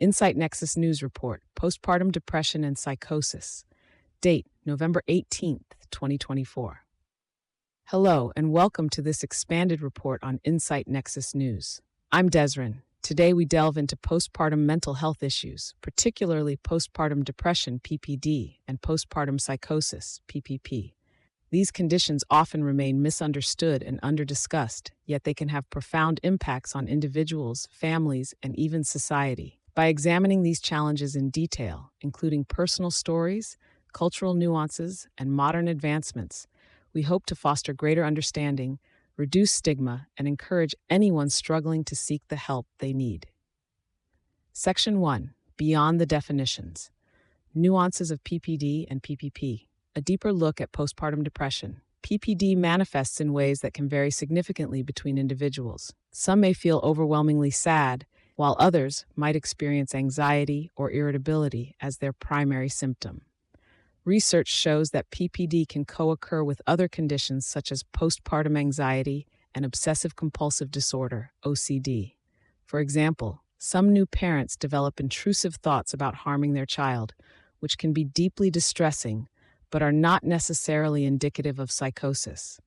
Insight-Nexus-News report, Postpartum Depression and Psychosis. Date, November 18th, 2024. Hello, and welcome to this expanded report on Insight-Nexus-News. I'm Desrin. Today we delve into postpartum mental health issues, particularly postpartum depression, PPD, and postpartum psychosis, PPP. These conditions often remain misunderstood and underdiscussed, yet they can have profound impacts on individuals, families, and even society. By examining these challenges in detail, including personal stories, cultural nuances, and modern advancements, we hope to foster greater understanding, reduce stigma, and encourage anyone struggling to seek the help they need. Section 1. Beyond the definitions. Nuances of PPD and PPP. A deeper look at postpartum depression. PPD manifests in ways that can vary significantly between individuals. Some may feel overwhelmingly sad, while others might experience anxiety or irritability as their primary symptom. Research shows that PPD can co-occur with other conditions such as postpartum anxiety and obsessive-compulsive disorder, OCD. For example, some new parents develop intrusive thoughts about harming their child, which can be deeply distressing, but are not necessarily indicative of psychosis.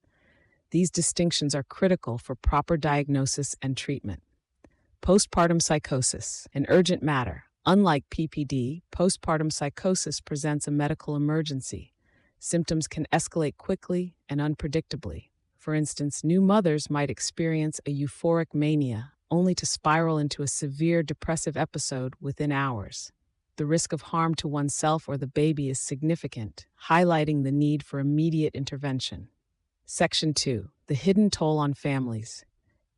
These distinctions are critical for proper diagnosis and treatment. Postpartum psychosis, an urgent matter. Unlike PPD, postpartum psychosis presents a medical emergency. Symptoms can escalate quickly and unpredictably. For instance, new mothers might experience a euphoric mania, only to spiral into a severe depressive episode within hours. The risk of harm to oneself or the baby is significant, highlighting the need for immediate intervention. Section 2. The hidden toll on families.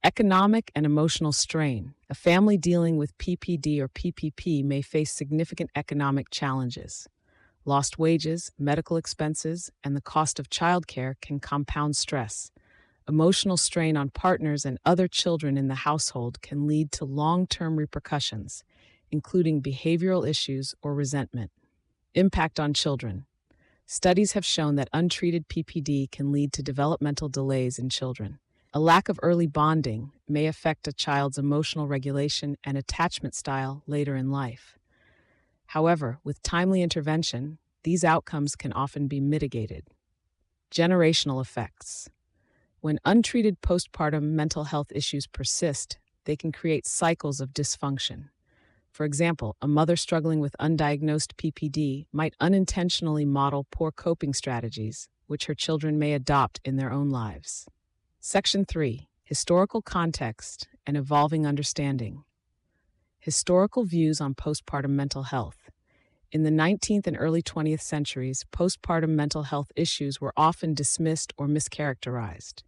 Economic and emotional strain. A family dealing with PPD or PPP may face significant economic challenges. Lost wages, medical expenses, and the cost of childcare can compound stress. Emotional strain on partners and other children in the household can lead to long-term repercussions, including behavioral issues or resentment. Impact on children. Studies have shown that untreated PPD can lead to developmental delays in children. A lack of early bonding may affect a child's emotional regulation and attachment style later in life. However, with timely intervention, these outcomes can often be mitigated. Generational effects. When untreated postpartum mental health issues persist, they can create cycles of dysfunction. For example, a mother struggling with undiagnosed PPD might unintentionally model poor coping strategies, which her children may adopt in their own lives. Section 3. Historical context and evolving understanding. Historical views on postpartum mental health. In the 19th and early 20th centuries, postpartum mental health issues were often dismissed or mischaracterized.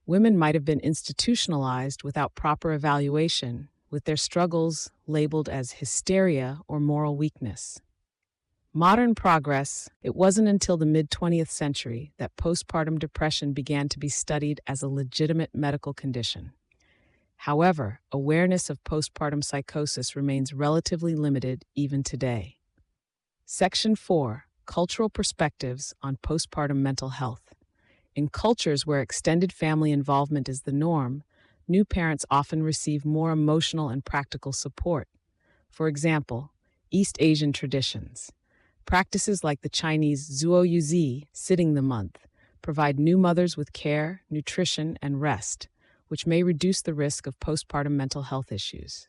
Women might have been institutionalized without proper evaluation, with their struggles labeled as hysteria or moral weakness. Modern progress. It wasn't until the mid-20th century that postpartum depression began to be studied as a legitimate medical condition. However, awareness of postpartum psychosis remains relatively limited even today. Section 4. Cultural perspectives on postpartum mental health. In cultures where extended family involvement is the norm, new parents often receive more emotional and practical support. For example, East Asian traditions. Practices like the Chinese Zuoyuzi, sitting the month, provide new mothers with care, nutrition, and rest, which may reduce the risk of postpartum mental health issues.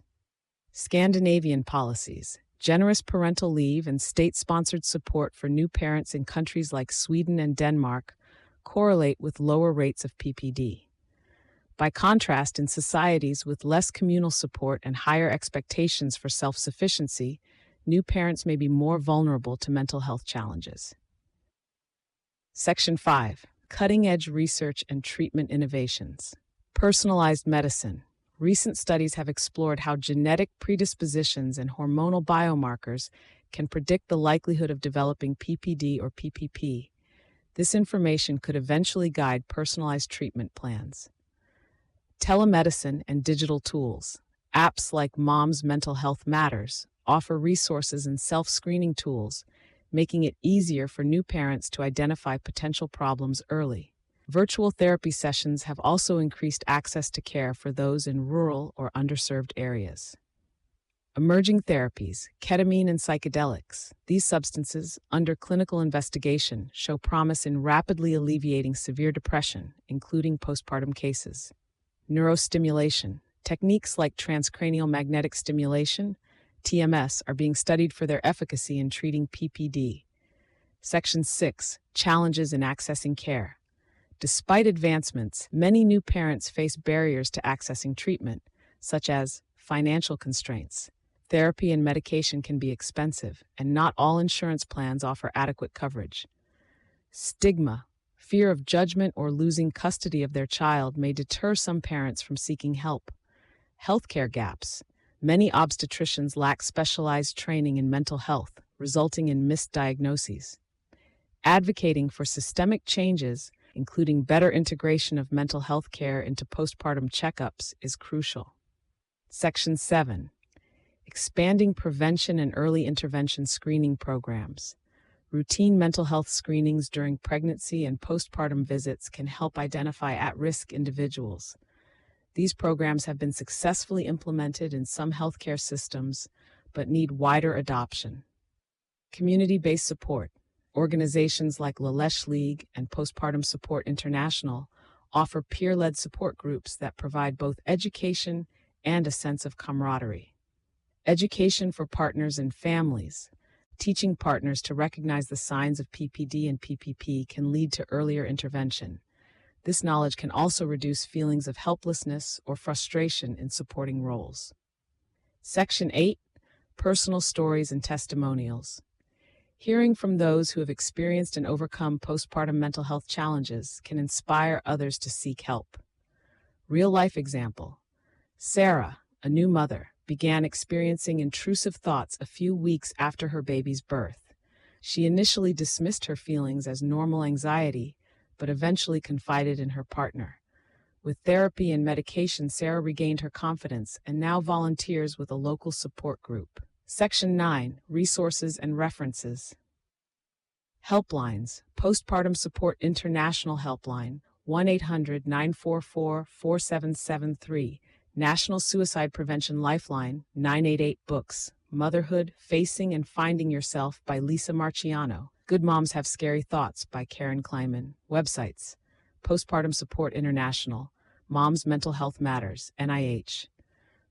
Scandinavian policies. Generous parental leave and state-sponsored support for new parents in countries like Sweden and Denmark correlate with lower rates of PPD. By contrast, in societies with less communal support and higher expectations for self-sufficiency, new parents may be more vulnerable to mental health challenges. Section 5. Cutting-edge research and treatment innovations. Personalized medicine. Recent studies have explored how genetic predispositions and hormonal biomarkers can predict the likelihood of developing PPD or PPP. This information could eventually guide personalized treatment plans. Telemedicine and digital tools. Apps like Mom's Mental Health Matters offer resources and self-screening tools, making it easier for new parents to identify potential problems early. Virtual therapy sessions have also increased access to care for those in rural or underserved areas. Emerging therapies, ketamine and psychedelics. These substances, under clinical investigation, show promise in rapidly alleviating severe depression, including postpartum cases. Neurostimulation. Techniques like transcranial magnetic stimulation, TMS, are being studied for their efficacy in treating PPD. Section 6. Challenges in accessing care. Despite advancements, many new parents face barriers to accessing treatment, such as financial constraints. Therapy and medication can be expensive, and not all insurance plans offer adequate coverage. Stigma. Fear of judgment or losing custody of their child may deter some parents from seeking help. Healthcare gaps. Many obstetricians lack specialized training in mental health, resulting in missed diagnoses. Advocating for systemic changes, including better integration of mental health care into postpartum checkups, is crucial. Section 7. Expanding prevention and early intervention screening programs. Routine mental health screenings during pregnancy and postpartum visits can help identify at-risk individuals. These programs have been successfully implemented in some healthcare systems, but need wider adoption. Community-based support. Organizations like Lalesh League and Postpartum Support International offer peer-led support groups that provide both education and a sense of camaraderie. Education for partners and families. Teaching partners to recognize the signs of PPD and PPP can lead to earlier intervention. This knowledge can also reduce feelings of helplessness or frustration in supporting roles. Section 8. Personal stories and testimonials. Hearing from those who have experienced and overcome postpartum mental health challenges can inspire others to seek help. Real-life example. Sarah, a new mother, began experiencing intrusive thoughts a few weeks after her baby's birth. She initially dismissed her feelings as normal anxiety, but eventually confided in her partner. With therapy and medication, Sarah regained her confidence and now volunteers with a local support group. Section 9. Resources and references. Helplines. Postpartum Support International Helpline, 1-800-944-4773. National Suicide Prevention Lifeline, 988. Books. Motherhood, Facing and Finding Yourself by Lisa Marciano. Good Moms Have Scary Thoughts by Karen Kleiman. Websites. Postpartum Support International, Moms Mental Health Matters, NIH.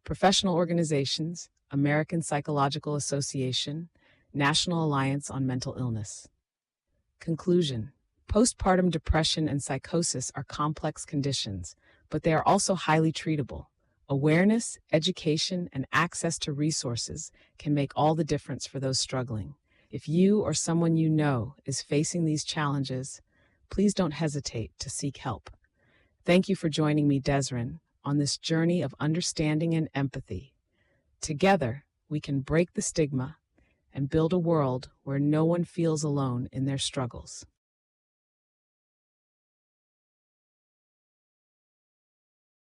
Professional organizations, American Psychological Association, National Alliance on Mental Illness. Conclusion. Postpartum depression and psychosis are complex conditions, but they are also highly treatable. Awareness, education, and access to resources can make all the difference for those struggling. If you or someone you know is facing these challenges, please don't hesitate to seek help. Thank you for joining me, Desrin, on this journey of understanding and empathy. Together, we can break the stigma and build a world where no one feels alone in their struggles.